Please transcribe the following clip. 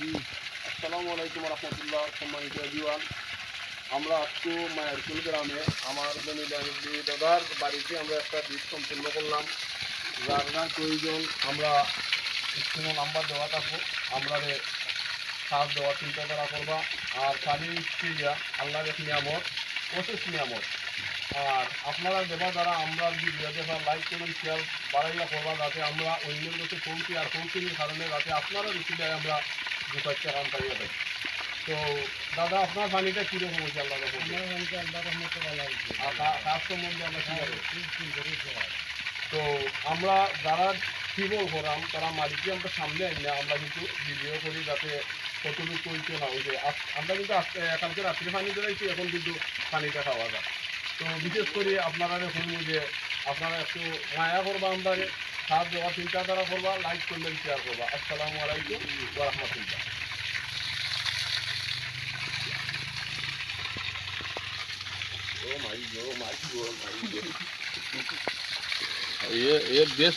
আসসালামু আলাইকুম রহমতুল্লাহ। সম্মানিত এভরিওয়ান, আমরা আজকে মায়ারকুল গ্রামে আমার দাদার বাড়িতে আমরা একটা বীজ সম্পূর্ণ করলাম। যার যার প্রয়োজন আমরা স্ক্রিনে নাম্বার দেওয়া থাকবো, আমরা সার দেওয়ার চিন্তাধারা করবা। আর পানি মিষ্টিয়া আল্লাহর এক নিয়ামত, অশেষ নিয়ামত। আর আপনারা দেবা দ্বারা আমরা ভিডিও দেখা লাইক কমেন্ট শেয়ার বাড়াইয়া করবা, যাতে আমরা অন্যের কাছে পৌঁছি। আর পৌঁছির কারণে যাতে আপনারা রুচিটায় আমরা দু চারটা কাম পাইয়া দেয়। তো দাদা, আপনার পানিটা কীরকম হয়েছে? আল্লাহ আর কাজ সম্বন্ধে আমরা তো আমরা যারা টিবল করাম তারা মালিককে আমরা সামনে আনি না, আমরা কিন্তু ভিডিও করি যাতে কতটুকু পরিচয় না হয়েছে। আমরা কিন্তু কালকে রাত্রে পানি ধরেছি, এখন কিন্তু পানিটা খাওয়া যায়। তো বিশেষ করে আপনারা দেখুন যে আপনারা একটু মায়া করবা, আমরা সাহায্য দেওয়ার চিন্তাধারা করবা, লাইক করবেন, শেয়ার করবা। আসসালামু আলাইকুম ওয়া রাহমাতুল্লাহ। Oh my God, oh my God, oh my God. ये बेस